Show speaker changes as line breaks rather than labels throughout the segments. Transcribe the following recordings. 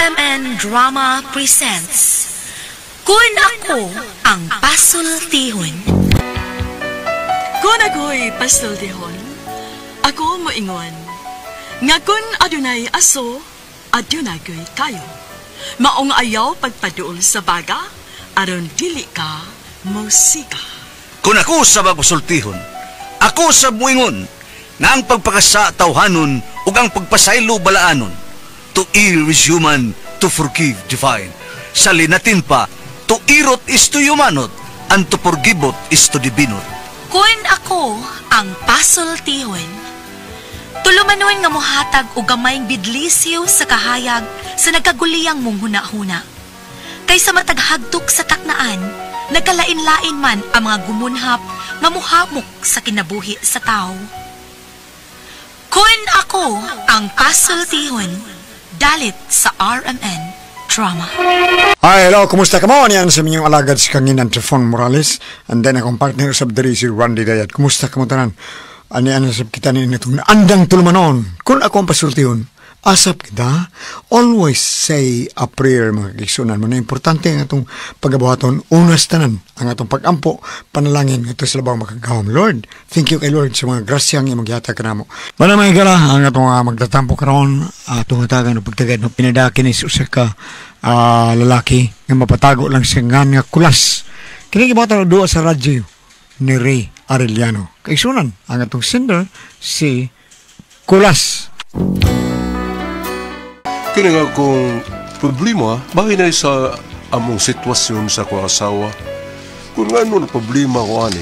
RMN Drama presents Kun Ako Ang Pasultihon.
Kun ako'y pasultihon, ako moingon. Nga kun adunay aso, adunay kayo. Maong ayaw pagpaduol sa baga, aron dili ka musika.
Kung ako sa pasultihon, ako sa muingon, na ang pagpakasa tawhanon ug ang pagpasaylo balaanon. To err is human, to forgive divine. Sa linatin pa, to irot is to humanot, and to forgivot is to divinot.
Kun ako ang pasultihon, tulumanon nga mohatag og gamayng bidlisyo sa kahayag sa nagkaguliyang mong huna-huna. Kaysa mataghagtok sa taknaan, nagkalain-lain man ang mga gumunhap nga muhamok sa kinabuhi sa tao. Kun ako ang pasultihon, dalit sa RMN Drama.
Hi, hello, kumusta ka mo? Yan sa minyong alagad si Kanginan Trifon Morales. And then akong partner sa Diri si Randy Dayat. Kumusta ka mo tanan? Ano sa kita ni itong andang tulumanon. Kung ako ang pasultihon, asap kita, always say a prayer, mga kiksunan mo. Na importante ang atong pagabuhaton, unas tanan, ang atong pagampo, panalangin, ito sa labang makagawam. Lord, thank you kay Lord sa mga grasyang yung magyata ka na mo. Wala mga igala, ang atong magtatampo karon, atong hatagan o pagtagad, no, pinadakin is usa ka lalaki, nga mapatago lang siya nga kulas. Kinikibuhatan doon sa radyo ni Ray Arellano. Kiksunan, ang atong sender, si Kulas.
Kini nga kung problema, bakit na sa among sitwasyon sa ko asawa? Kung nga ano na problema ko ani,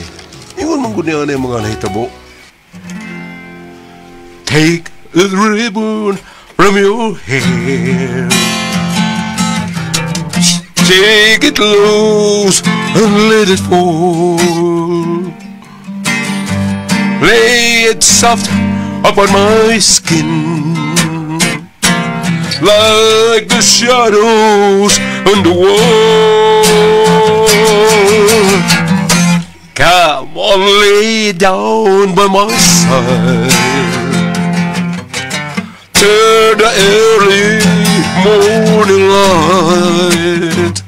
ingon mong gunya na yung mga nahitabo. Take the ribbon from your hair, take it loose and let it fall. Lay it soft upon my skin, like the shadows on the wall. Come on, lay down by my side, till the early morning light.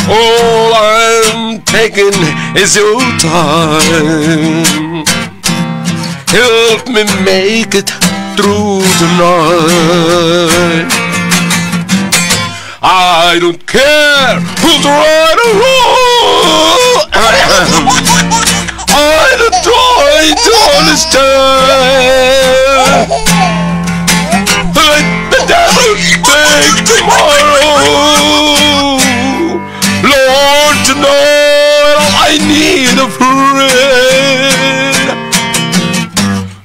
All I'm taking is your time. Help me make it through tonight. I don't care who's right or wrong. I'm trying to understand. Let the devil take tomorrow. Lord, tonight I need a friend.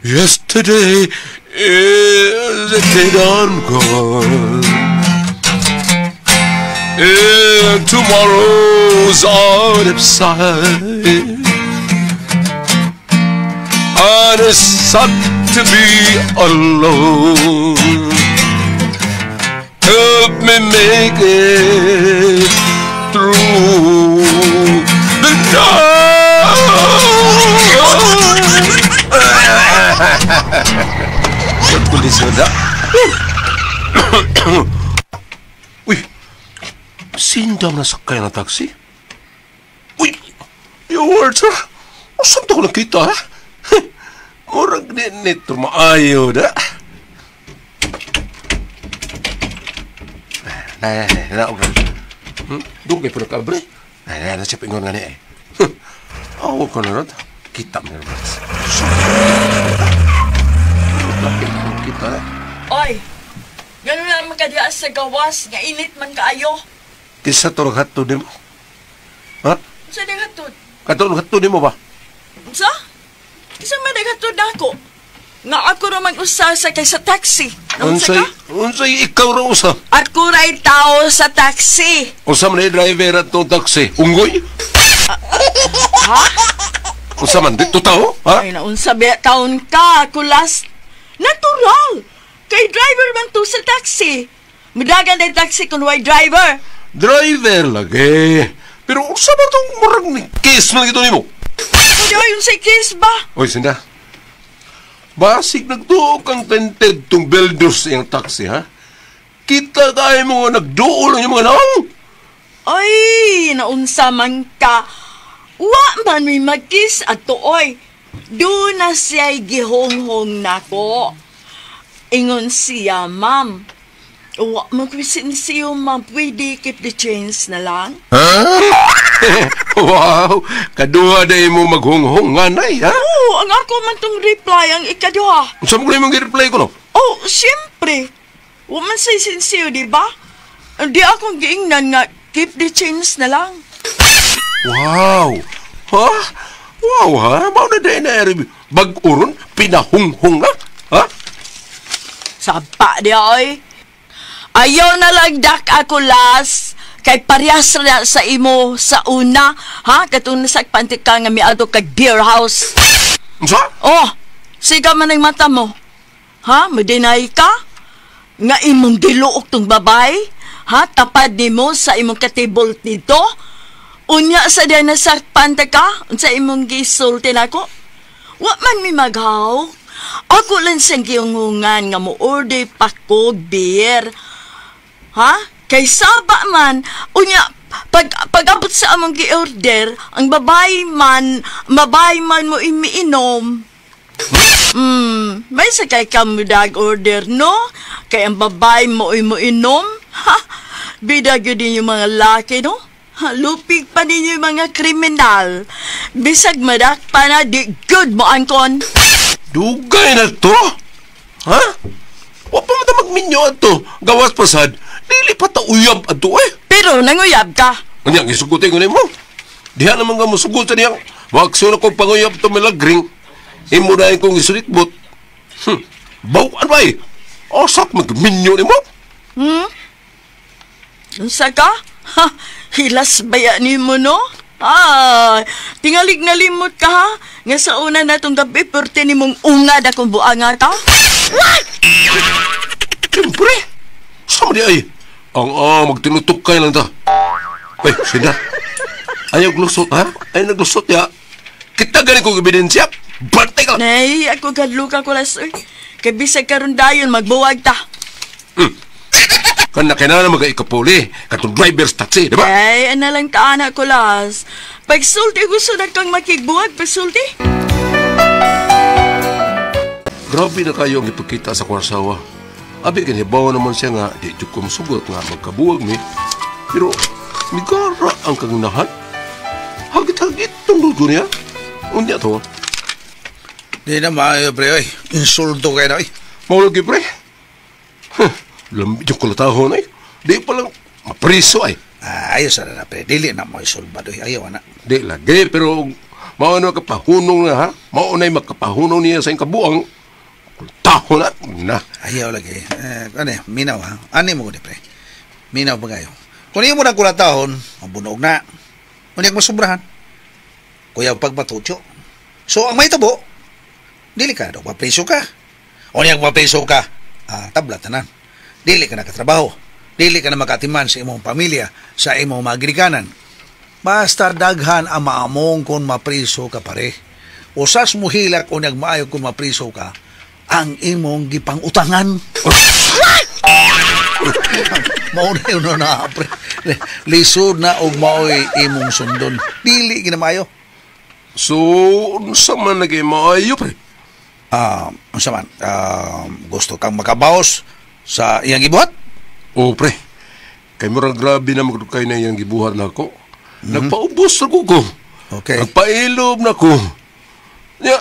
Yesterday is a day gone gone, and tomorrow's on its side, and it's sad to be alone. Help me make it through the night. Kulis na. Uy, sindam na sakay na taxi. Uy, your words, ha? Saan ko nakita, ha? Murag nito maayo, da? Doon kayo po nakabre? Siya pingon nga niya, eh. Awa ko na rin. Kita mo na rin. Kita na.
Oy, gano'n na magkadias sa gawas, nga init man kaayo.
Kisa to naghato din mo? Ha?
Sa naghatod?
Kato naghato din mo ba?
Sa? Kisa man naghatod na ako. Nga ako naman usa sa kay sa taxi.
Unsay ikaw ra usa?
Ako ra'y tao sa taxi.
Usa man driver at tong taxi. Unggoy?
Ha?
Usa man dito tao? Ha?
Ay, naunsa ba taon ka, Kulas? Natural! Kay driver man to sa taxi. Midagan na taxi kung way driver.
Driver lagi. Pero usa ba itong murag ni case mo lang ito ni mo?
Ano yung sa case ba?
Oy, Sinda. Basig nagtuok ang tented tong builders iyang taxi, ha? Kita tayo mga nagduol ng mga naong.
Ay, naunsa man ka. Wa man may magkis at tuoy. Doon na siya'y gihonghong nako. Ingon siya, ma'am. Wa magwisin siya, ma'am. Pwede keep the change na lang?
Ha? Wow! Kaduha na mo maghunghungan ay, ha?
Oo, ang ako man tong reply ang ikaduha.
Saan mo mong i-reply ko, no?
Oh, siyempre. Wa man sa'y sinsiyo, di ba? Di akong giingnan nga keep the change na lang.
Wow! Ha? Wow, ha? Mao na dahil na bag-uron, pinahunghung na? Ha?
Sapa di oy. Ayaw na lang dak ako las. Kay parehas na sa imo sa una. Ha? Katong nasagpantik ka nga miadto kag beer house.
Sa?
Oh, siga man ang mata mo. Ha? Madinay ka? Nga imong giluok tong babay? Ha? Tapad ni mo sa imong katibol dito? Unya sa diyan nasagpantik ka? Sa imong gisulti nako? Wa man mi maghaw. Ako lang siyang giyungungan nga mo order pa ko beer. Ha? Kay saba man, unya, pag-abot sa among gi-order, ang babay man mo imiinom. May sakay ka mo dag-order, no? Kay ang babay mo inom. Ha? Bidag yun din yung mga laki, no? Ha, lupig pa ninyo yung mga kriminal. Bisag madak pa na di good mo angkon.
Dugay na to? Ha? Wa pa mata magminyo ato. Gawas pasad. Dili pa ta uyab ato eh.
Pero nanguyab ka.
Anyang isugutin ko na mo. Diha naman nga mo sugot sa niyang. Wakso na kong panguyab to milagring. Imo na kong isulikbot. Bawan ba eh? Osak magminyo ni mo?
Unsa ka? Ha? Hilas baya ni mo, no? Ay, tingalig na limot ka, ha? Nga sa una na itong gabi, perte ni mong ungad akong buanga ta.
Siyempre. Sama di ay. Magtinutok kayo lang ta. Ay, Sinda. Ayaw glusot, ha? Ay, naglusot ya. Kita gani kong ebidensya. Bantay ka.
Nay, ako gadluka ko las, oy. Kay bisag karon dayon magbuwag ta.
Kan na kailangan mag-ikapuli. Katong driver's taxi, di ba?
Ay, ana lang ka anak ko las. Pagsulti gusto na kang makigbuwag, pagsulti.
Grabe na kayo ang ipagkita sa kwarsawa. Abi, kanibawa naman siya nga, di dyan ko masugot nga magkabuwag mi. Pero, migara ang kaganahan. Hagit-hagit itong lugo niya. Unya to.
Di na maayo, pre, oy. Insulto kayo na, oy.
Maulagi, pre. Lambi yung kulatahon, ay. Di pa lang mapriso, ay.
Ayos na pre. Dili na mo isulbad, oy. Ayaw, anak.
Di lagi, pero mauna makapahunong na, ha? Maunay makapahunong niya sa kabuang. Kulatahon na.
Ayaw lagi. Minaw, ha? Ani mo ko di, pre. Minaw pa kayo. Kung mo na kulatahon, mabunog na. Kung mo sobrahan. Kuya pagpatutyo. So, ang may tabo, delikado, mapriso ka. O niyang mapriso ka, tablat na. Dili ka na katrabaho. Dili ka na makatiman sa imong pamilya, sa imong magrikanan. Basta daghan ang maamong kung mapriso ka pare. Usas mo hilak o nagmaayo kung mapriso ka, ang imong gipang utangan. Mauna yun na, pre. Lisod na o maoy imong sundon. Dili ginamayo.
So, unsa man naging maayo, pre?
Unsa man, gusto kang makabaos sa iyang gibuhat?
O, pre. Kay murag grabe na magdukay na iyang gibuhat na ako. Nagpaubos na ko.
Okay.
Nagpailob na ko. Ya,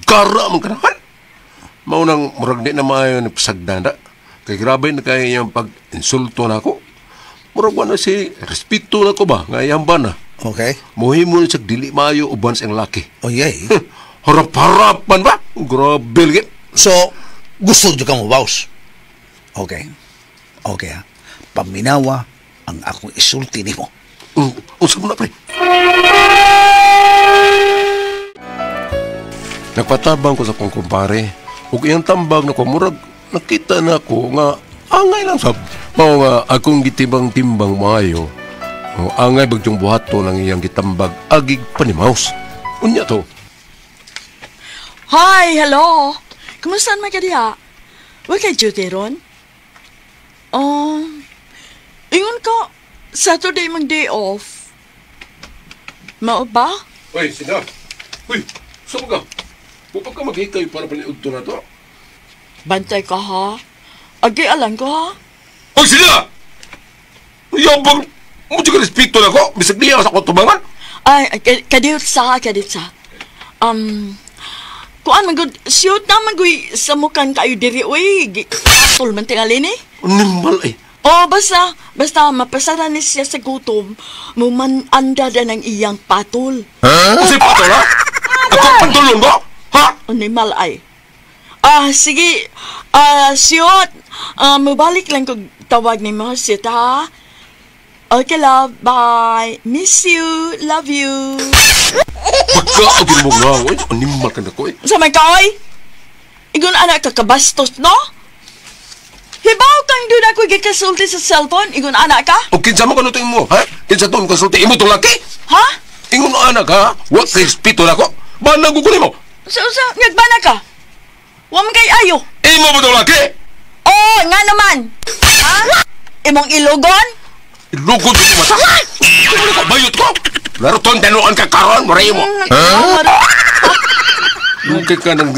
gara ang kanahan. Maunang murag di na maayo na pasagdanda. Kay grabe na kaya iyang pag-insulto na ako. Murag wala si respeto na ko ba? Ngayang ba na?
Okay.
Muhimo na siya dili maayo uban sa iyang laki.
Oh, yay.
Harap-harapan ba? Grabe lagi.
So, gusto nyo ka mo, boss? Okay. Okay, ha? Paminawa ang akong isulti ni mo.
Unsa mo na, pre? Nagpatabang ko sa kong kumpare. Ug iyang tambag na kumurag, nakita na ko nga angay lang sab. Mao nga akong gitibang-timbang maayo. O angay bagyong buhato ng iyang gitambag agig panimaus. Unya to.
Hi, hello. Kumusta man ka diha? Wa kay duty ron? Saturday mang day off. Mao ba?
Uy, Sinda. Uy, saan ka? Bupag ka maghikay para paniud to na to.
Bantay ka ha? Agialan ko ha?
Uy, Sinda! Yabang, mo ka respeto na ko. Bisag niya sa akong tubangan.
Ay, kadiyot sa. Kuan magud shoot na magoy sa mukan kayo diri uy. Tul man tingali ni.
Animal ay.
Oh, basta mapasara ni siya sa gutom. Mumananda na ng iyang patol.
Kasi patol ha? Ako patulon ko? Ha?
Animal ay. Sige. Shoot. Mabalik lang kung tawag ni mo, shoot ha? Okay, love. Bye. Miss you. Love you.
Pagkaagin mo nga, uy. Animal ka na ko eh.
Sa may kaoy? Igun anak ka kabastos, no? Hibaw kang doon ako gikasulti sa cellphone? Igun anak ka?
O kinsa mo kanutin mo, ha? Kinsa to kasulti imo tong laki?
Ha?
Ingon anak ha? Wa kay respeto na ko. Banang gugunin mo.
Sa nagbana ka? Wa man kay ayo.
Imo mo tong laki?
Oh, nga naman. Ha? Imong ilugon?
Ilugod mo mata. Ano ka bayot ko? Laro ton danuan ka karon, moray mo. Lugay ka nang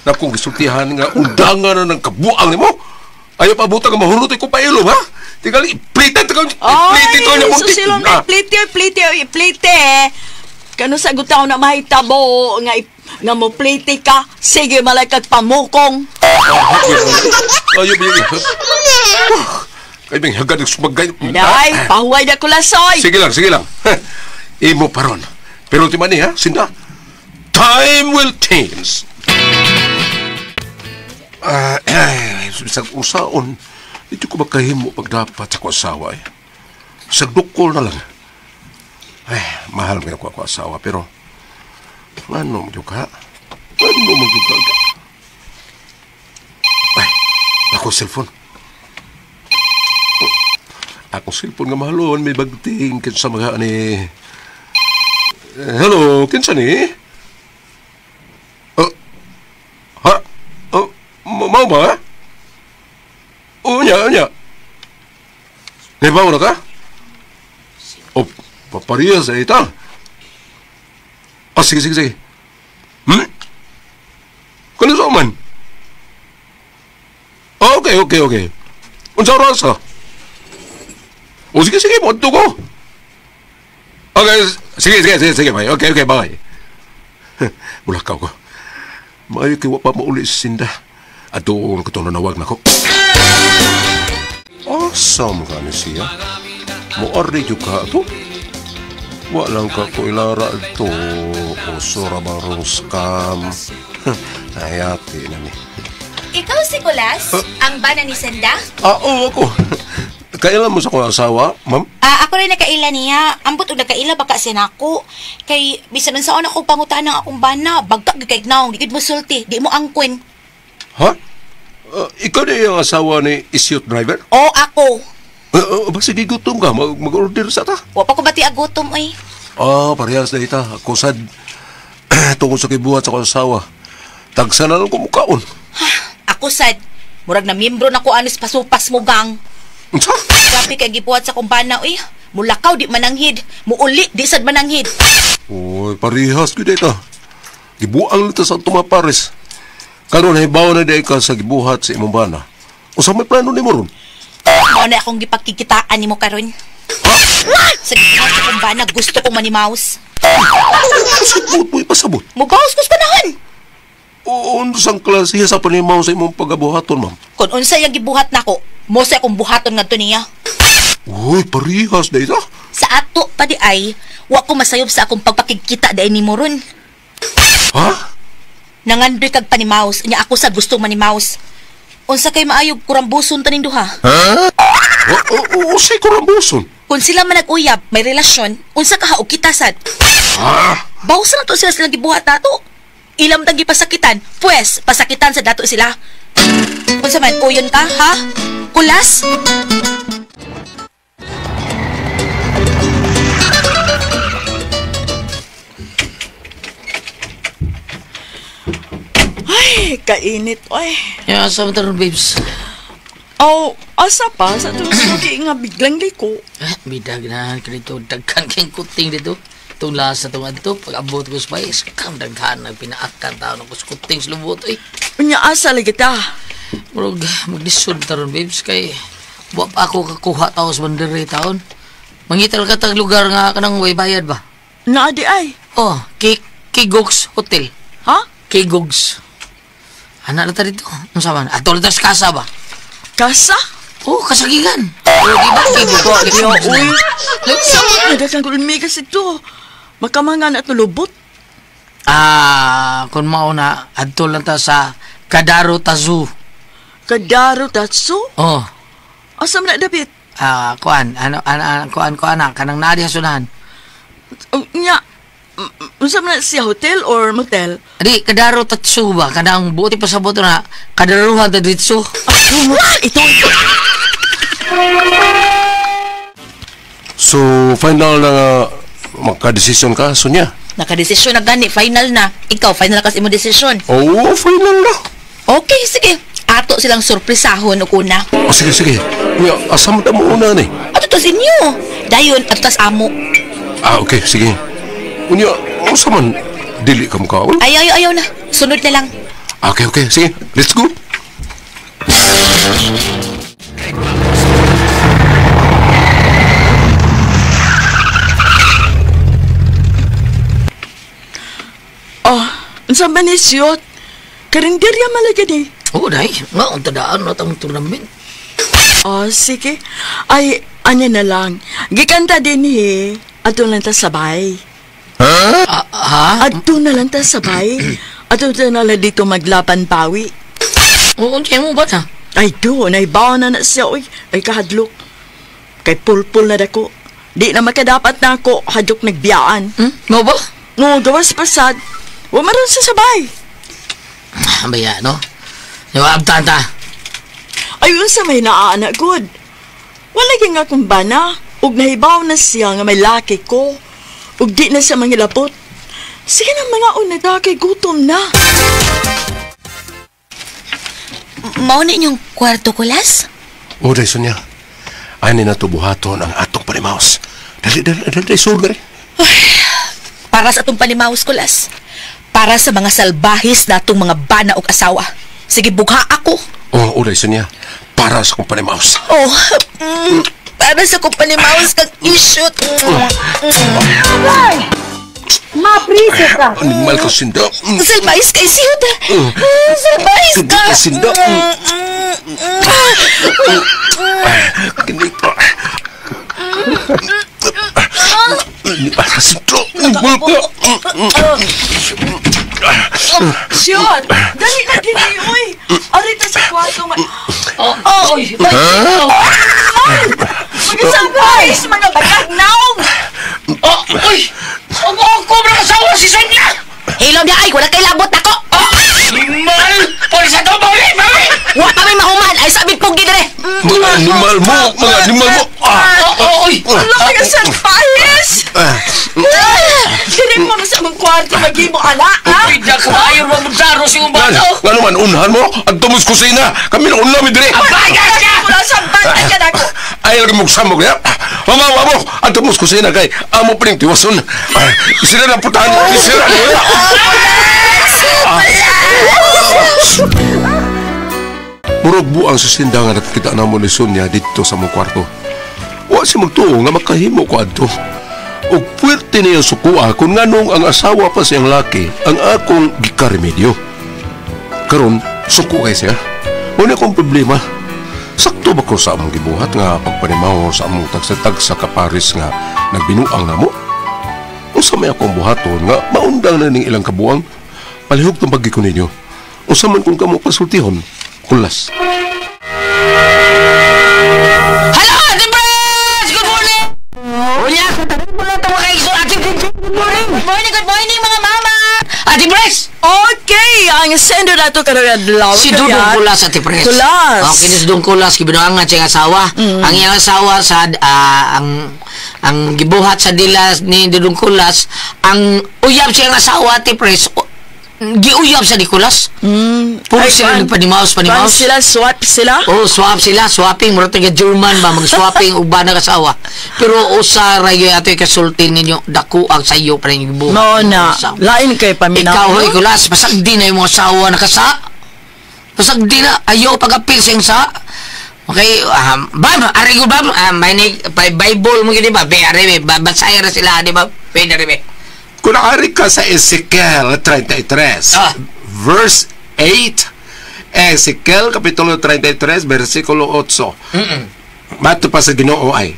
nakong gisultihan nga undangan na ng kabuang nimo. Ayaw pa buta ka mahurot ko pa ilom, ha? Tingali, plitan ko niya mong
susilong na plite. Kano sa gutaw na mahitabo nga mo plite ka, sige malakag pamukong.
Ayaw biya. Kaya bang hagad ng sumagay.
Day, pahuway na ko lasoy.
Sige lang. Imo paron. Pero ultima ni, ha? Sinda, time will change. Bisag usaon, hindi ko makahimo pag dapat sa ko asawa eh. Bisag dukol na lang. Mahal mo ako asawa, pero ano mo ka? Ano mo ka? Ako cellphone. Ako cellphone nga mahalon, may bagting kinsa mga ni... hello, kinsa ni? Ha? Mau ba? Unya. Nebaw na ka? Papariya sa ita. Sige. Kano sa man? Okay. Unsa oras ka? Sige, monto ko. Okay, sige, bye. Okay, bye. Mulakaw ko. Maayo kiwa pa mauli si Sinda. At doon ko itong nanawag na ko. Awesome ka ni siya. Muari yung ka ito. Walang ka ko ilara ito. Usura barong scam. Hayati na ni.
Ikaw si Kulas? Ang bana ni Senda?
Oo, ako. Kailan mo sa kong asawa, ma'am?
Ako rin nakaila niya. Ambot o nakaila baka sinako. Kay, bisan nun saan ako pangutaan ng akong bana. Bagkag gagayag naong, di mo sulti, di mo angkwen.
Ha? Ikaw na yung asawa ni Isyot Driver?
Oo, ako.
Ba, sige, gutom ka. Mag-order sa ta.
Wa pa ko bati agutom ay.
Parehas na ita. Ako sad, tungkol sa kibuhat sa kong asawa. Tagsa na lang kumukaon.
Ako sad, murag na miyembro na ko anis pasupas mo gang.
Unsa?
Grabe kay gibuhat sa kumbana, uy. Mulakaw di mananghid. Muuli di sad mananghid.
Uy, parehas ko dito. Gibuang nito sa tumapares. Karon hibaw na day ka sa gibuhat sa imong bana. Usa may plano ni mo ron?
Mao na akong gipagkikitaan nimo karon. Sa gibuhat sa kumbana, gusto ko manimaus.
Pasabot mo, pasabot.
Mubawas ko sa panahan.
Unsang klase sa panimaw sa imong pagabuhaton, ma'am?
Kung unsa yung gibuhat nako, mo sa akong buhaton ngadto niya.
Uy, parehas na ito.
Sa ato pa di ay, wa ko masayob sa akong pagpakikita dahil ni mo ron.
Ha?
Nangandoy kag panimaus, nya ako sa gusto manimaus. Unsa kay maayog kurambuson taning duha?
Say kurambuson.
Kung sila man nag-uyab, may relasyon, unsa ka haog kita sad? Bawas na to sila silang gibuhat nato. Ilam tang gipasakitan, pues pasakitan sa dato sila. Unsa man kuyon ka, ha? Kulas?
Ay, kainit, oy.
Yeah, sa motor, babes.
Oh, Asa pa sa tusugi nga biglang liko.
Bidag na kanito daghan kayong kuting dito. Tula sa tunga dito, pag abot ko sa bayis, kam daghan na pinaakan tao ng kuting sa lubot eh.
Unya asa lagi ta.
Murag magdisod taron babes kay buwap ako kakuha tao sa bandere taon. Mangital ka tag lugar nga kanang way bayad ba?
Na di ay.
Oh, Kigogs Hotel.
Ha?
Kigogs. Anak na ta dito. Ano sa man? Atol ta sa kasa ba?
Kasa?
Oh, kasagigan. Oh, di ba? Kigogs.
Uy. Sama na dagang kulmi kasi ito. Makamangan at nulubot.
Kung mauna, atol lang ta sa Kadaro Tazu.
Kadaro tatsu?
Oh.
Asa man na dapit?
Kuan kanang nadia sunahan.
Nya, unsa man na siya hotel or motel?
Di Kadaro Tatsu ba kanang buti pa sa boto na Kadaruhan ta ditsu.
Ito.
So, final na nga magka-desisyon ka, Sonia?
Nakadesisyon na gani, final na. Ikaw, final ka sa imong desisyon.
Oo, final na.
Okay, sige. Ato silang surpresahon o kuna.
O, sige, sige. Uya, asam na mo una ni.
Ato tas inyo. Dayon, ato tas amo.
Okay, sige. Unya, asa man, dili ka mukha.
Ayaw na. Sunod na lang.
Okay, okay, sige. Let's go.
Unsa man ni siyot? Karinderya malagi ni.
Oh, dai. Nga, ang tadaan na itong tournament.
Sige. Ay, anya na lang. Gikanta din ato lang ta sabay.
Ha?
Ato na lang ta sabay. Ato na lang dito maglaban pawi.
Oo, kaya mo ba ta?
Ay, doon. Ay, bawa na siya. Uy, ay kahadlok. Kay pulpul na dako. Di na makadapat na ako hadlok nagbiyaan.
Mo ba?
No, gawas pasad. Wamaron sa sabay.
Baya, no? Nawabtan ta.
Ayun sa may naaanak good. Wala nga akong bana. Ug nahibaw na siya nga may laki ko. Ug di na siya mangilapot. Sige na mga unada kay gutom na.
Mao na inyong kwarto, Kulas?
O, day, Sonia. Ani na tubuhaton ang atong panimaos. Dali, sur na rin.
Para sa atong palimaos, Kulas. Para sa mga salbahis na atong mga bana o asawa. Sige, bugha ako.
O, day, Sonia. Para sa kong panimaos.
Oh, para sa kong palimaos kag ishoot.
Mapriso ka.
Animal ka, Sinda.
Salbahis kay siyot. Salbahis ka.
Hindi ka, Sinda. Kini pa. Animal ka, Sinda.
Siyot! Dali na gini, uy! Arita sa kwarto nga.
Oy!
Mga sabahis, mga bagagnaong!
Uy! Ang kubra kasawa si Sonia!
Hilom niya ay, wala kay labot ako.
Mal! Polis na ito! Bawi!
Wa kami mahuman, ay sabit pong gidere.
Mga animal mo! Mga animal mo!
Uy!
Wala mga sabahis! Dili mo na sa mong kwarto mag-ibo, anak, ha?
Uy! Diyan ka maayon mo magsaro si mong bato!
Nga naman, unhan mo? Ang tumus kusina! Kami na unlami dire!
Bagas ka!
Wala sa bantay ka na ako!
Ayaw lagi mong samog niya! Mamawa mo! Ang tumus kusina kay amo pa rin tiwason! Isira na putahan! Isira na! Murag buang sa sindangan at kita na mo ni Sonia dito sa mong kwarto. Wa si magtuo nga makahimo ko adto. Og puwerte niya sukua kung nganong ang asawa pa siyang laki ang akong gikaremedyo. Karon suko kay siya. Wala akong problema. Sakto ba ko sa among gibuhat nga pagpanimaw sa among tagsatag sa kaparis nga nagbinuang namo? Unsa may akong buhaton nga maundang na ning ilang kabuang? Palihog tong paggi ko ninyo. Unsa man kung kamo pasultihon? Kulas.
Hello, Ate Pres! Good morning! Unya, wala ito makaiso. Ate Pres, good morning!
Good morning, mga mama.
Ate Pres!
Okay, ang sendo na ito karagad law.
Si Dudong Kulas, Ate Pres.
Kulas.
Okay, si Dudong Kulas, kibinuangan siyang asawa. Ang iyang asawa sa, ang gibuhat sa dilas ni Dudong Kulas, ang uyab siyang asawa, Ate Pres. giuyab sa Nicolas. Puro
Ay,
sila
kuan.
nagpanimaos.
Kuan sila, swap sila.
Oh, swap sila, swapping, mura taga German ba, mag-swapping ug bana kasawa. Pero usa ra gyud ato kasulti ninyo, dako ang sayo pa rin yung buhat.
Mao na, lain kay paminaw.
Ikaw, hoy, Kulas, pasagdi na yung mga asawa nakasa. Pasagdi na, ayaw pag-apil siyang sa. Okay, Bab, ari ko Bab, may Bible mo gini ba? Be, ari, basaya ra sila, di ba? Pwede rin, be.
Kung nakari ka sa Ezekiel 33, verse 8, Ezekiel Kapitulo 33, versikulo 8. Mato pa sa Ginoo ay,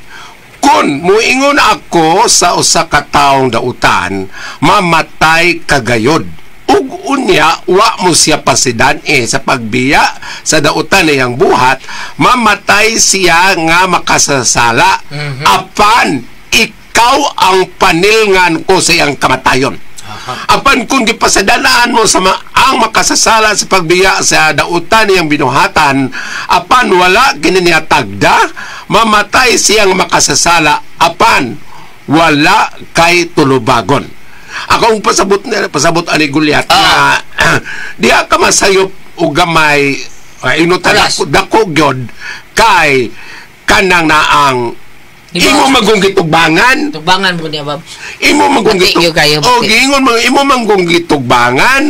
kung muingon ako sa usa ka taong dautan, mamatay kagayod. Ug unya, wa mo siya pasidan sa pagbiya sa dautan niyang buhat, mamatay siya nga makasasala. Apan, ikaw ang panilngan ko sa iyang kamatayon. Apan kung gipasadanaan mo sa ang makasasala sa pagbiya sa dautan niyang binuhatan, apan wala kininiya tagda, mamatay siyang makasasala, apan wala kay tulubagon. Akong pasabot ani Goliath na diha ka masayop og gamay inutan dako gyud kay kanang naang imo magunggitugbangan.
Tugbangan mo niya, Bab.
Imo magunggitug.
O,
giingon mo imo magunggitugbangan.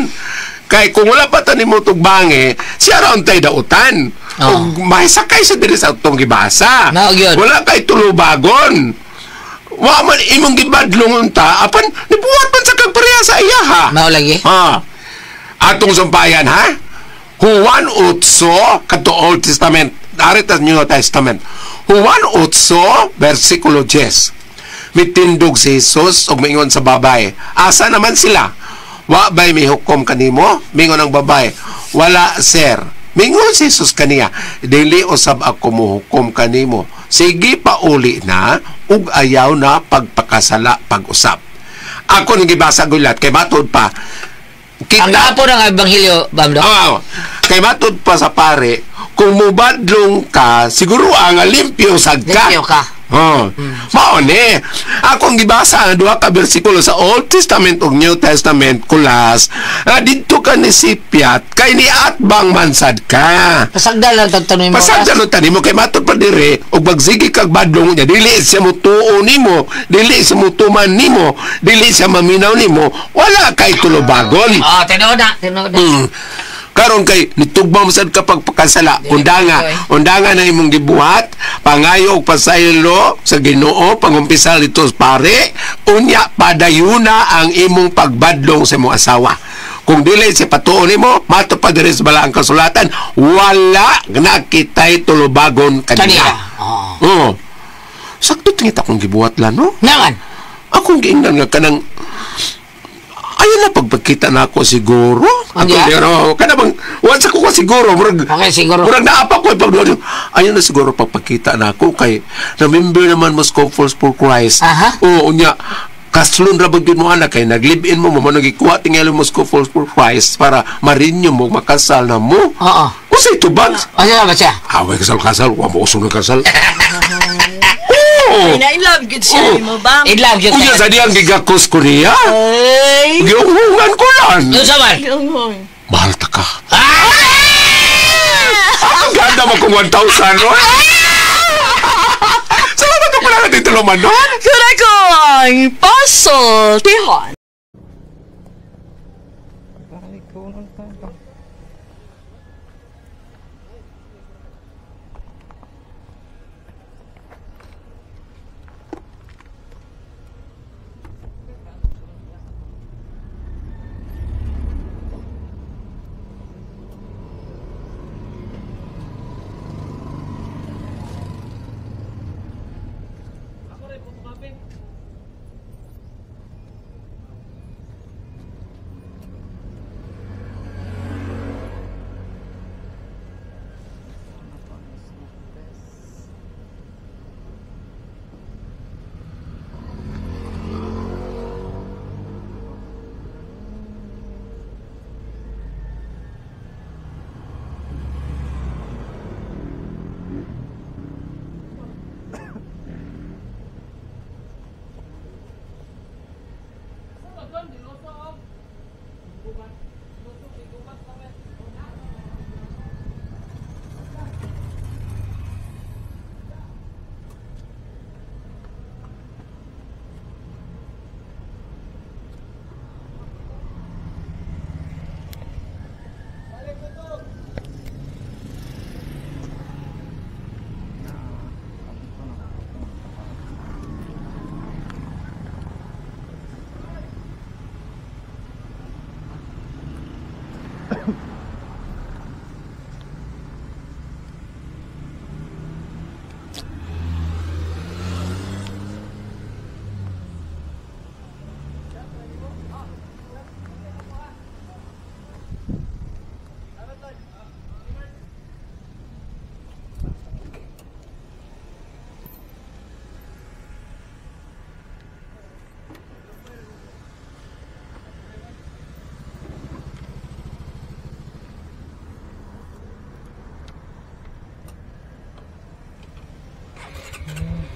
Kay kung wala pa tani mo tugbange, siya ra untay dautan. Og may sakay sa diri sa utong gibasa. Wala kay tulubagon. Wa man imong gibadlong unta, apan nibuhat man sa kagpareha sa iya ha.
Mao lagi.
Atong sumpayan ha. Juan 8 kadto Old Testament, aritas New Testament. Juan 8 versikulo 10. Mitindog si Jesus og mingon sa babay. Asa naman sila? Wa bay may hukom kanimo? Mingon ang babay. Wala, sir. Mingon si Jesus kaniya, dili usab ako mohukom kanimo. Sige pa uli na ug ayaw na pagpakasala pag-usap. Ako ning gibasa gulat kay matod pa.
Ang gapo ng ebanghelyo, Bamdo.
Kay matod pa sa pare, kung mubadlong ka, siguro ang limpyo sad ka.
Limpyo ka.
Mao ni. Akong gibasa ang duha ka bersikulo sa Old Testament ug New Testament kulas. Didto ka ni sipiat kay ni atbang mansad ka.
Pasagdal lang tagtanoy mo.
Pasagdal lang tanimo kay matod pa dire ug bagsigi kag badlong niya dili siya mutuo nimo, dili siya mutuman nimo, dili siya maminaw nimo, wala kay tulubagon.
Tinood na.
Karon kay nitugma mo sad kapag pakasala, undangan na imong gibuhat, pangayo og pasaylo sa Ginoo, pangumpisal dito pare, unya padayuna ang imong pagbadlong sa imong asawa. Kung dili si patuon nimo, mato pa diri sa balaang kasulatan, wala nakitay tulubagon kanila. Sakto tingit akong gibuhat lan, no?
Naman.
Akong giingnan nga kanang ayun na pagpagkita na ako siguro. Kada bang once ako siguro
okay, siguro
murag naapa ko pag ayun na siguro pagpagkita na ako kay remember naman mo Scoffles for Christ. Unya kaslon ra bang mo anak kay naglive-in mo nagikuha tingala mo Scoffles for Christ para marinyo mo makasal na mo. Usay tubag.
Ano ba siya?
Away kasal wa mo usong kasal.
In-love good siya mo ba?
In-love good.
Unya sa diyang gigakos ko niya.
Ay.
Gihungan ko lang.
Yung saman.
Mahal ta ka. Ang ganda mo kung 1,000, no? Salamat ka pala natin tuluman, no?
Kura ko ang puzzle, Tihon.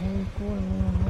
Ay ko naman